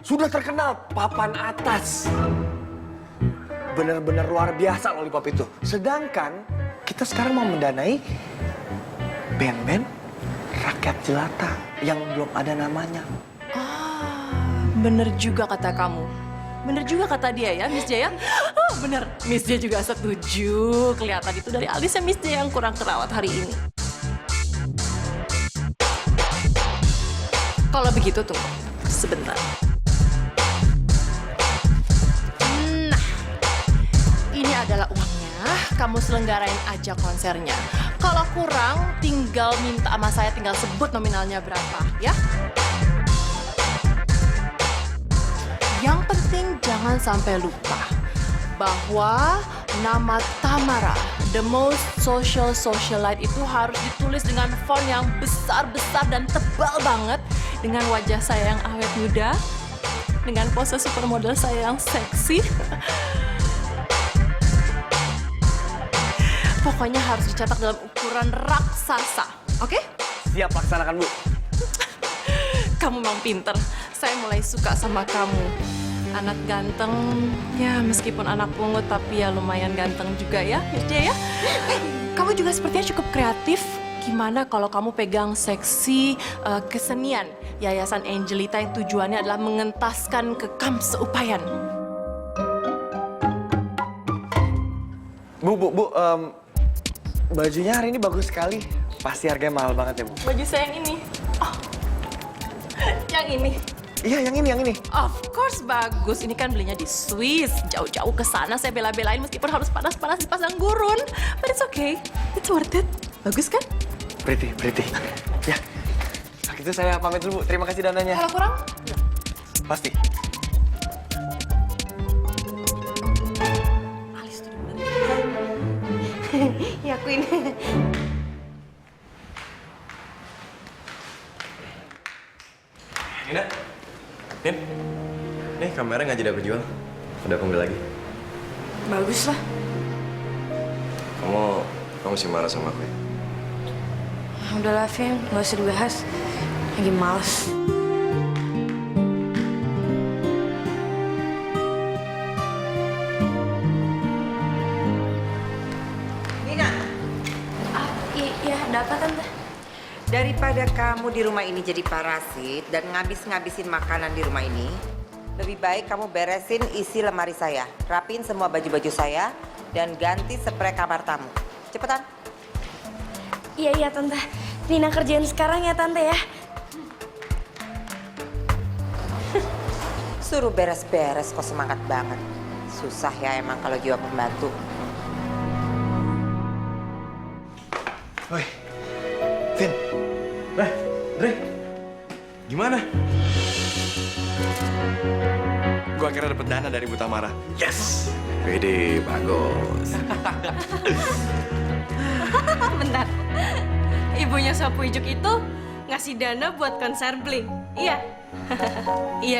sudah terkenal papan atas. Benar-benar luar biasa Lollipop itu. Sedangkan kita sekarang mau mendanai band-band rakyat jelata yang belum ada namanya. Bener juga kata kamu. Bener juga kata dia ya, Miss J ya. Oh, bener, Miss J juga setuju. Kelihatan itu dari alisnya Miss J yang kurang terawat hari ini. Kalau begitu tunggu sebentar. Nah, ini adalah uangnya. Kamu selenggarain aja konsernya. Kalau kurang, tinggal minta sama saya, tinggal sebut nominalnya berapa, ya. Yang penting jangan sampai lupa bahwa nama Tamara, the most socialite itu harus ditulis dengan font yang besar-besar dan tebal banget, dengan wajah saya yang awet muda, dengan pose supermodel saya yang seksi. Pokoknya harus dicetak dalam ukuran raksasa, oke? Siap, laksanakan, Bu. Kamu memang pinter. Saya mulai suka sama kamu. Anak ganteng, ya meskipun anak pungut tapi ya lumayan ganteng juga ya, Miss J ya. Kamu juga sepertinya cukup kreatif. Gimana kalau kamu pegang seksi kesenian Yayasan Angelita yang tujuannya adalah mengentaskan kekam seupayan? Bu, bajunya hari ini bagus sekali. Pasti harganya mahal banget ya, Bu. Baju saya yang ini. Oh, yang ini. Iya, yang ini. Of course bagus. Ini kan belinya di Swiss. Jauh-jauh ke sana saya bela-belain meskipun harus panas-panas dipasang gurun. But it's okay. It's worth it. Bagus kan? Pretty. Ya. Itu saya pamit dulu, Bu. Terima kasih dananya. Kalau kurang? Pasti. Alis tuh bener. Queen. Nina, Nin, nih kamera nggak jadi aku jual. Udah aku ambil lagi. Bagus lah. Kamu masih marah sama aku ya? Udahlah, Vin. Nggak usah dibahas. Lagi males. Nina, Iya, ada apa, Tante? daripada kamu di rumah ini jadi parasit dan ngabis-ngabisin makanan di rumah ini, lebih baik kamu beresin isi lemari saya, rapiin semua baju-baju saya, dan ganti sprei kamar tamu. Cepetan. Iya, Tante. Nina kerjain sekarang ya, Tante ya. Suruh beres-beres kok semangat banget. Susah ya emang kalau jiwa pembantu. Woi, Vin, Dre, gimana? Gue akhirnya dapet dana dari Bu Tamara. Yes! Wede, bagus. Bentar. Ibunya Sapu Ijuk itu ngasih dana buat konser Blink. Iya. Iya.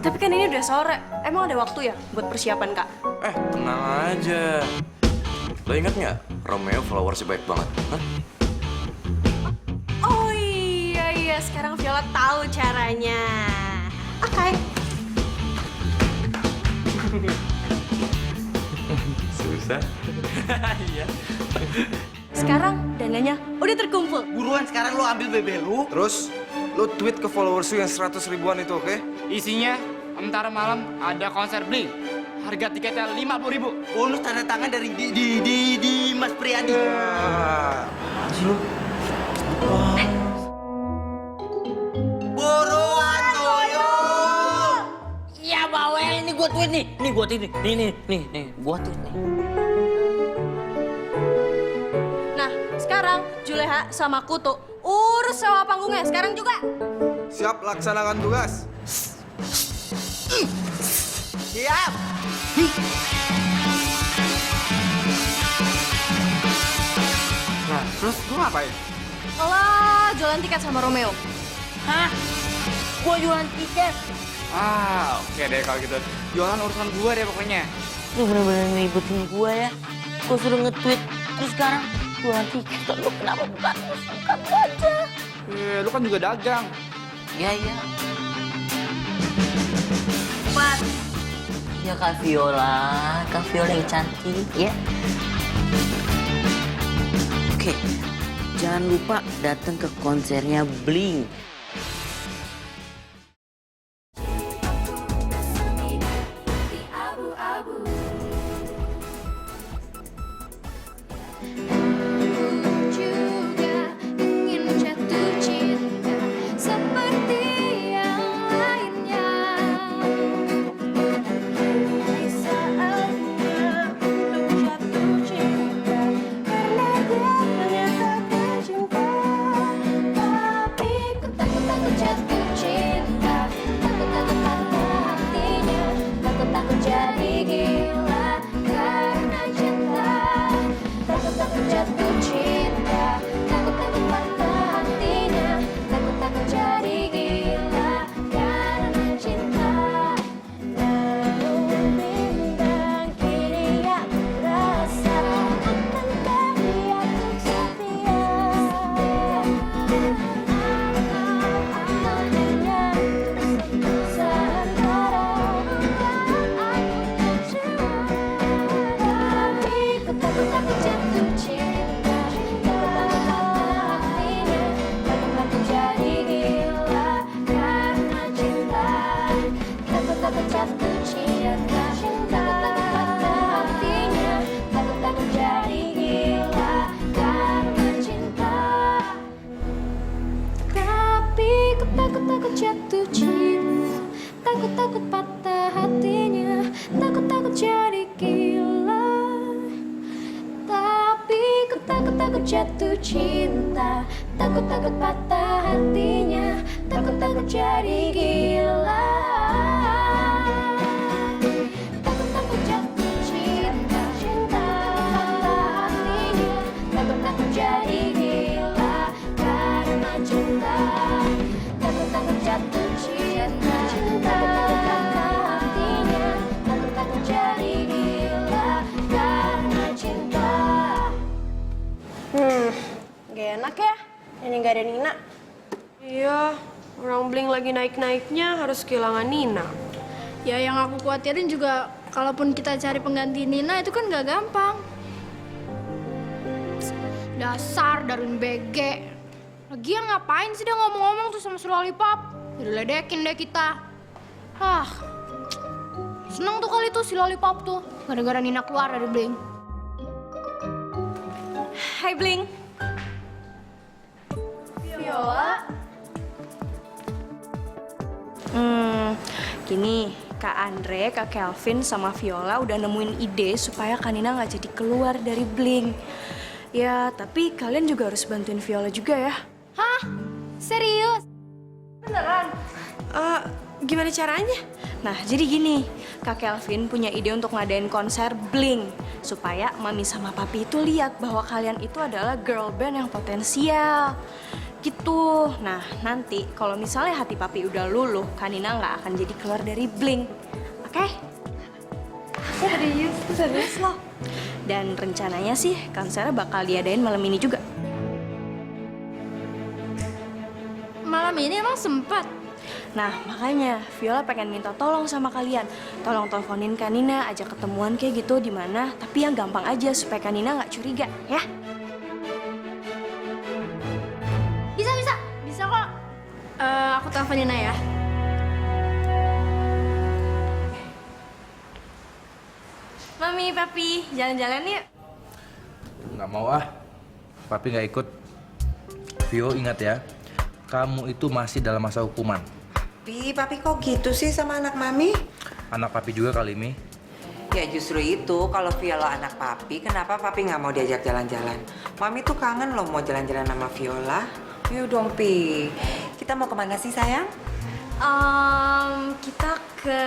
Tapi kan ini udah sore. Emang ada waktu ya buat persiapan, Kak? Tenang aja. Lo inget nggak Romeo followersnya baik banget? Hah? Oh iya. Sekarang Viola tahu caranya. Oke. Susah. Iya. Sekarang dananya udah terkumpul. Buruan sekarang lo ambil BB lu. Terus, lo tweet ke followers lu yang 100 ribuan itu, oke? Isinya, ntar malam ada konser Blink. Harga tiketnya 50.000. Bonus tanda tangan dari di Mas Priyadi. Buruan Toyo. Ya bawel, ini gua tweet nih. Nih gua tweet nih. Nih, gua tweet nih. Nah, sekarang Juleha sama Kutu urus sewa panggungnya sekarang juga. Siap, laksanakan tugas. Siap. Nah, terus gue ngapain? Alah, jualan tiket sama Romeo. Hah? Gua jualan tiket. Oke deh kalau gitu. Jualan urusan gue deh pokoknya. Lu bener-bener ngeributin gua ya. Gua suruh nge-tweet. Terus sekarang jualan tiket. Lu kenapa bukan gua aja? Lu kan juga dagang. Iya. Pat. Ya Kak Viola yang cantik ya. Oke, jangan lupa datang ke konsernya Blink. Jatuh cinta, takut-takut patah hatinya, takut-takut jadi gila. Takut-takut jatuh cinta, patah hatinya, nggak ada Nina. Iya, orang Bling lagi naik-naiknya harus kehilangan Nina. Ya yang aku khawatirin juga, kalaupun kita cari pengganti Nina itu kan nggak gampang. Dasar Darwin BG. Lagian ngapain sih dia ngomong-ngomong tuh sama si Lollipop? Diledekin deh kita. Seneng tuh kali tuh si Lollipop tuh, gara-gara Nina keluar dari Bling. Hai Bling. Viola. Gini, Kak Andre, Kak Kelvin, sama Viola udah nemuin ide supaya Kak Nina nggak jadi keluar dari Bling. Ya, tapi kalian juga harus bantuin Viola juga ya. Hah? Serius? Beneran? Gimana caranya? Nah, jadi gini, Kak Kelvin punya ide untuk ngadain konser Bling supaya Mami sama Papi itu lihat bahwa kalian itu adalah girl band yang potensial. Gitu. Nah, nanti kalau misalnya hati Papi udah luluh, Kak Nina nggak akan jadi keluar dari Bling. Oke? Serius loh. Dan rencananya sih konsernya bakal diadain malam ini juga. Malam ini emang sempat? Nah, makanya Viola pengen minta tolong sama kalian. Tolong teleponin Kak Nina, ajak ketemuan kayak gitu di mana, tapi yang gampang aja supaya Kak Nina nggak curiga, ya? Bisa kok. Aku telepon Nina ya. Mami, Papi, jalan-jalan yuk. Nggak mau ah. Papi nggak ikut. Vio, ingat ya. Kamu itu masih dalam masa hukuman. Papi kok gitu sih sama anak Mami? Anak Papi juga kali, Mi. Ya justru itu, kalau Viola anak Papi, kenapa Papi nggak mau diajak jalan-jalan? Mami tuh kangen loh mau jalan-jalan sama Viola. Yuk dong, Pi. Kita mau kemana sih, sayang? Kita ke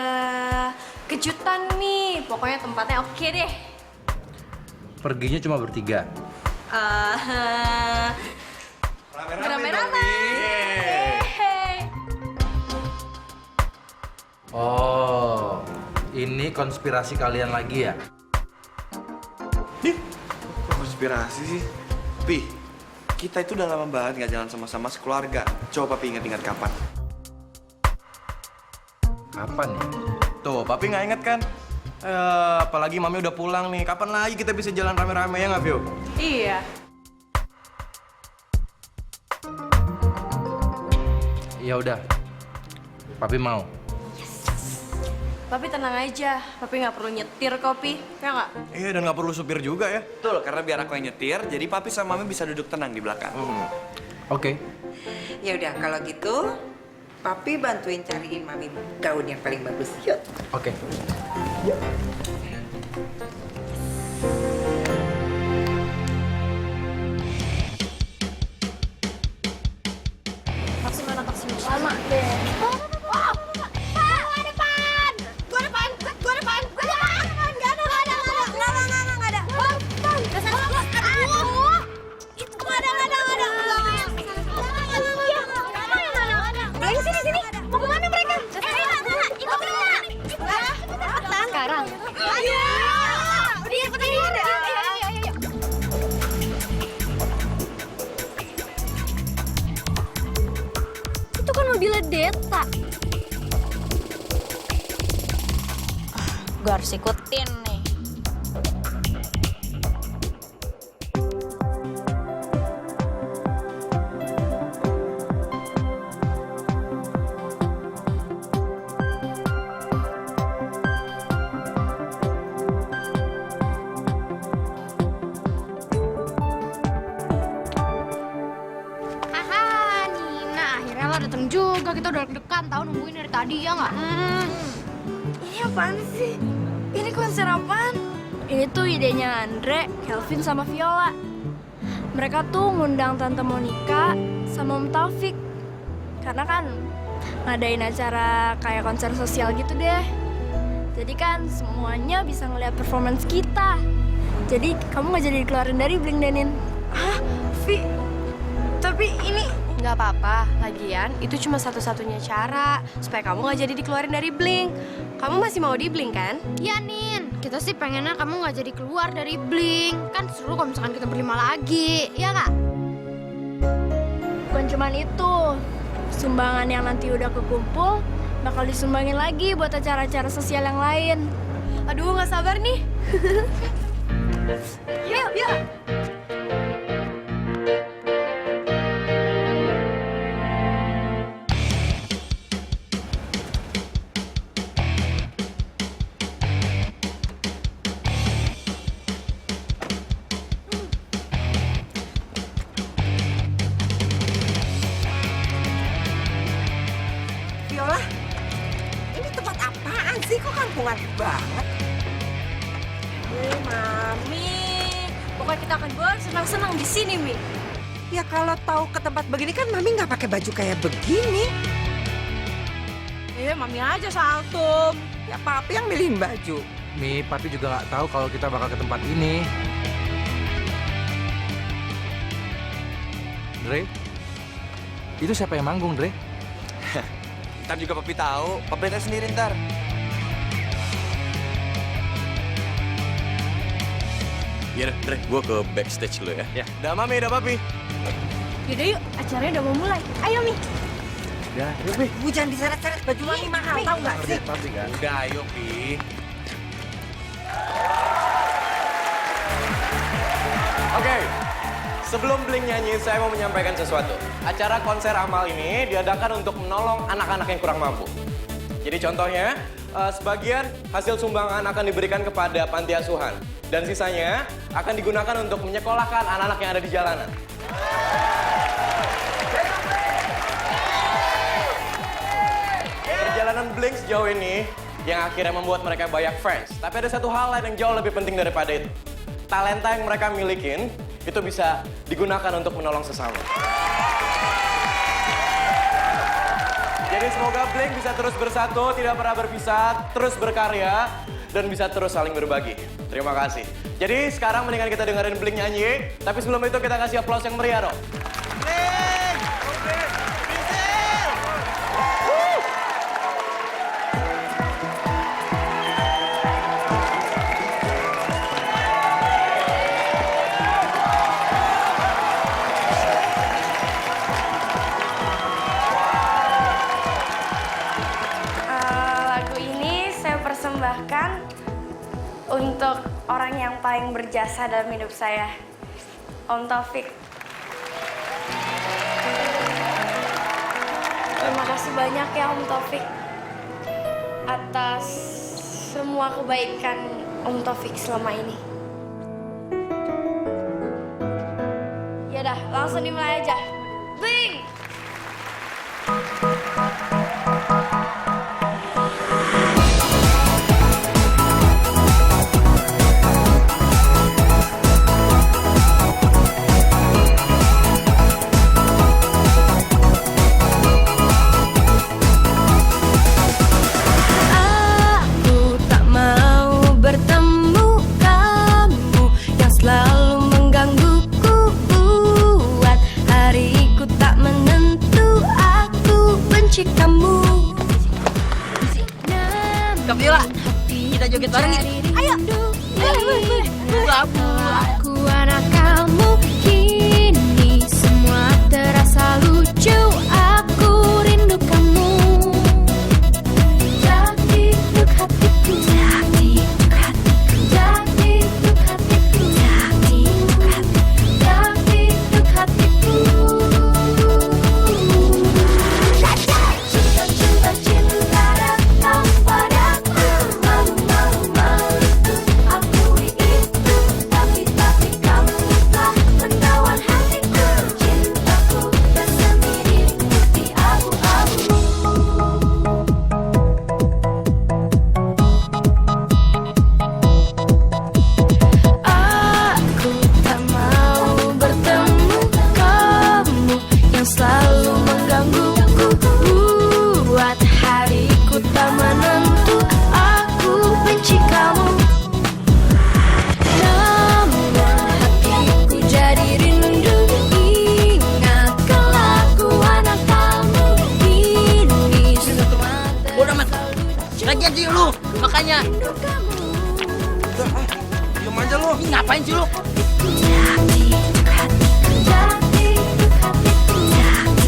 kejutan nih. Pokoknya tempatnya oke deh. Perginya cuma bertiga. Rame-rame. Oh, ini konspirasi kalian lagi ya? Konspirasi sih? Pi, kita itu udah lama banget nggak jalan sama-sama sekeluarga. Coba Papi inget-inget kapan? Kapan ya? Tuh, Papi nggak inget kan? Apalagi Mami udah pulang nih. Kapan lagi kita bisa jalan rame-rame ya nggak, Vio? Iya. Ya udah. Papi mau. Papi tenang aja. Papi nggak perlu nyetir kopi, ya nggak? Iya, dan nggak perlu supir juga ya. Betul, karena biar aku yang nyetir, jadi Papi sama Mami bisa duduk tenang di belakang. Oke. Ya udah, kalau gitu Papi bantuin cariin Mami gaun yang paling bagus. Yuk. Oke. Taksi mana taksi? Lama deh. Itu kan mobilnya Deta. Gue harus ikutin nih. Dateng juga, kita udah deg-degan tahu nungguin dari tadi ya nggak? Ini apaan sih? Ini konser apaan? Ini tuh idenya Andre, Kelvin, sama Viola. Mereka tuh ngundang Tante Monica sama Om Taufik. Karena kan ngadain acara kayak konser sosial gitu deh. Jadi kan semuanya bisa ngeliat performance kita. Jadi kamu nggak jadi dikeluarin dari Bling, Denin. Hah? Vi? Tapi ini... Nggak apa-apa, lagian itu cuma satu-satunya cara supaya kamu nggak jadi dikeluarin dari Bling. Kamu masih mau di Bling kan? Iya, Nin. Kita sih pengennya kamu nggak jadi keluar dari Bling. Kan seru kalau misalkan kita berlima lagi, ya nggak? cuman itu. Sumbangan yang nanti udah kekumpul bakal disumbangin lagi buat acara-acara sosial yang lain. Aduh, nggak sabar nih. Yuk, yuk. Viola, ini tempat apaan sih? Kok kampungan banget? Mami, pokoknya kita akan senang-senang di sini, Mi. Ya kalau tahu ke tempat begini kan Mami nggak pakai baju kayak begini. Mami aja saltum. Ya Papi yang milihin baju. Mi, Papi juga nggak tahu kalau kita bakal ke tempat ini. Dre, itu siapa yang manggung, Dre? Ntar juga Papi tahu. Papi lihat sendiri ntar. Iya deh, Dre, gue ke backstage dulu ya. Ya. Dah Mami, dah Papi. Yaudah yuk, acaranya udah mau mulai. Ayo, Mi. Ya, yuk, Mi. Bu jangan diseret-seret, baju Mami mahal, tahu nggak sih? Papi kan. Udah, ayo Pi. Oke, sebelum Blink nyanyi, saya mau menyampaikan sesuatu. Acara konser amal ini diadakan untuk menolong anak-anak yang kurang mampu. Jadi contohnya, sebagian hasil sumbangan akan diberikan kepada panti asuhan. Dan sisanya akan digunakan untuk menyekolahkan anak-anak yang ada di jalanan. Perjalanan Blink sejauh ini yang akhirnya membuat mereka banyak fans. Tapi ada satu hal lain yang jauh lebih penting daripada itu. Talenta yang mereka milikin itu bisa digunakan untuk menolong sesama. Jadi semoga Blink bisa terus bersatu, tidak pernah berpisah, terus berkarya, dan bisa terus saling berbagi. Terima kasih. Jadi sekarang mendingan kita dengerin Blink nyanyi, tapi sebelum itu kita kasih aplaus yang meriah dong. Blink! Lagu ini saya persembahkan untuk orang yang paling berjasa dalam hidup saya, Om Taufik. Terima kasih banyak ya Om Taufik atas semua kebaikan Om Taufik selama ini. Ya dah, langsung dimulai aja. Bing! Viola, kita joget bareng nih. Ayo. Aku anak kamu kini semua terasa lucu. Aku rindu kamu. Jadi duk hatiku. Jadi duk hatiku. Jadi duk hatiku. Jadi duk hatiku. Jadi duk hatiku. Cinta datang padaku. Malu itu akui itu. Tapi kamu telah menawan hatiku. Cintaku bersemi di abu-abu. Aku tak mau bertemu kamu yang selalu menggangguku. Buat hariku tak menentu. Aku benci kamu. Namun hatiku jadi rindu. Ingat kelakuan kamu ini semua bodoh amat. Lagian sih lu, makanya. Diam aja lu. Ini ngapain sih lu? jadi duk hatiku. Jadi duk hatiku. Jadi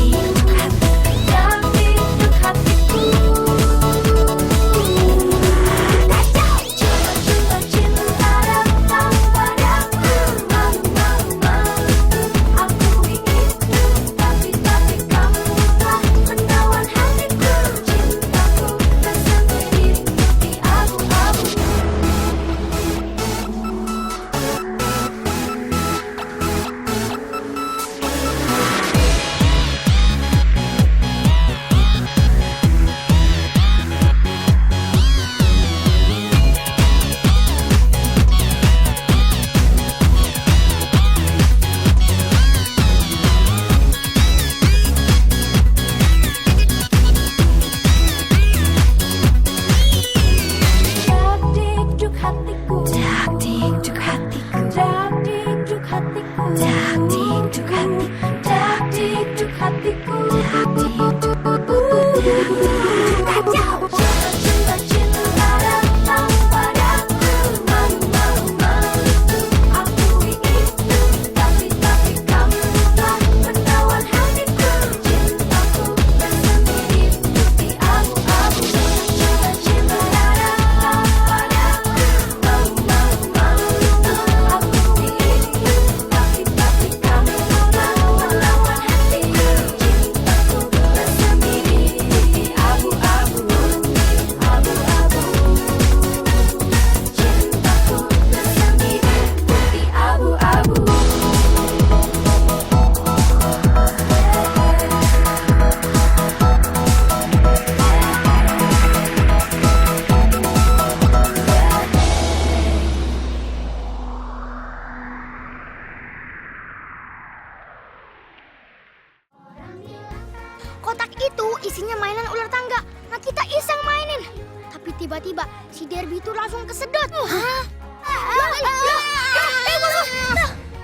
tiba-tiba si Derby itu langsung kesedot.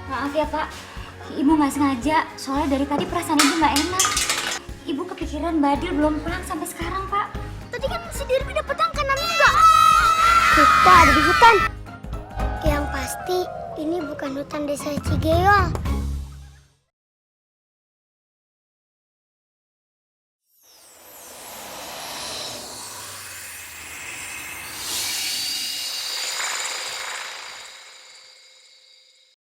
Maaf ya Pak, Ibu nggak sengaja. Soalnya dari tadi perasaan Ibu nggak enak. Ibu kepikiran Badil belum pulang sampai sekarang Pak. Tadi kan si Derby dapat karena enggak. Kita ada di hutan. Yang pasti ini bukan hutan desa Cigeong.